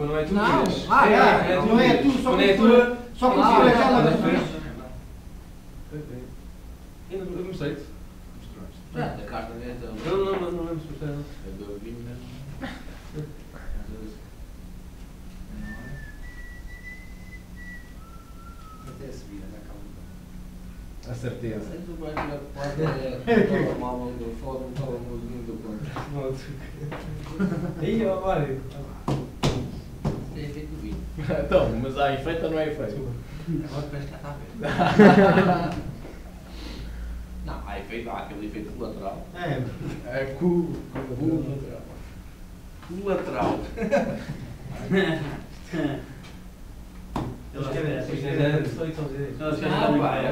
Quando não é tu, Não. tiras. Não é tu, só quando for aquela da frente. Eu mostrei-te. Já, da carta dentro. Eu não lembro se mostrei. É do vinho mesmo. Até subir, né? A certeza. Tu vais ver que pode é uma mão do fórum, estava um mozinho do contra. Aí, ó, Mário. É efeito do vinho. Então, mas há efeito ou não há efeito? Agora parece que está a ver. Não, há efeito, há aquele efeito colateral. É Colateral. Eles querem essa.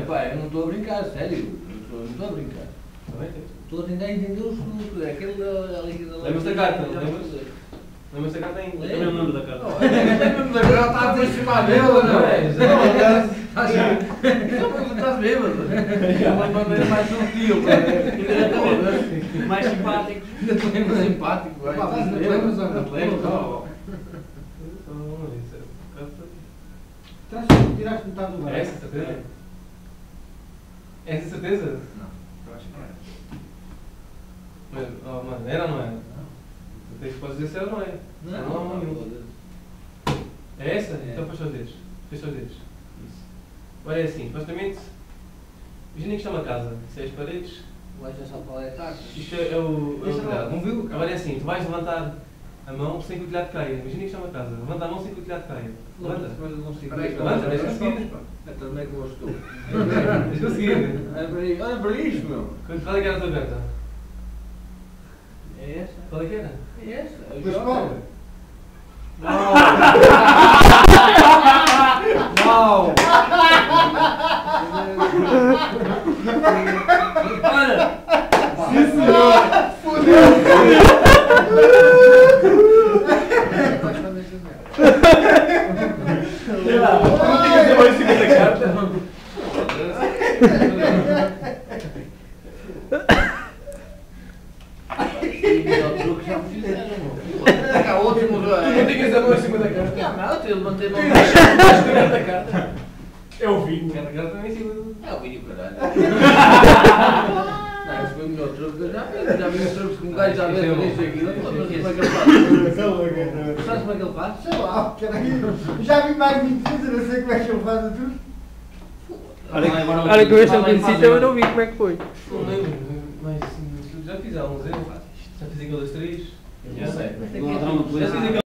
Pá, eu não estou a brincar, sério. Não estou a brincar. Estou a tentar entender o estudo. É aquele ali da. Lembra-se da carta? Lembra-se da carta ainda? Eu também não lembro da carta. Lembra-me da carta, está a ter cima dela, não é? Estás bêbado? É uma maneira mais sutil, Mais simpático. ainda te lembras simpático, vai. Tiraste metade do É barco. essa certeza? É essa certeza? Não, eu acho que não é. Mas, oh, mano, era ou não era? Tens que dizer se era ou não é. Não há nenhum. É essa? É. Então fecha os dedos. Fecha os dedos. Isso. Agora é assim, supostamente. Imagina que isto é uma casa. Isto é as paredes. Vais só qual é a carta. Isto é o telhado. Não viu? Agora é assim, tu vais levantar a mão sem que o telhado caia. Imagina que isto é uma casa. Levanta a mão sem que o telhado caia. Levanta. Mas eu não consigo. Levanta, deixa eu seguir. Então onde é que eu estou? Deixa eu seguir. Olha para isto, meu. Qual é que era a tua carta? É essa? Qual é que era? É essa? Mas qual? Não! Olha! Sim, senhor! Não tinha que ser mais 50 cartas. Há outro mudou. Tu não tinhas a mão em cima da carta. Não, eu levantei a mão. Da carta. É o vinho. A carta também em cima do. É o vídeo, caralho. Não, esse foi o melhor truque que eu já vi os truques que um gajo já vê fazer isso aqui. Não sei como é que ele faz. Sabes como é que ele faz? Sei lá, caralho. Já vi mais de 20 vezes, eu não sei como é que ele faz a tudo. Olha que eu esse conheci eu não vi como é que foi. Não lembro, mas já fiz há uns anos. Já fiz aqueles 3. Já sei. Não há drama de Já fiz aquele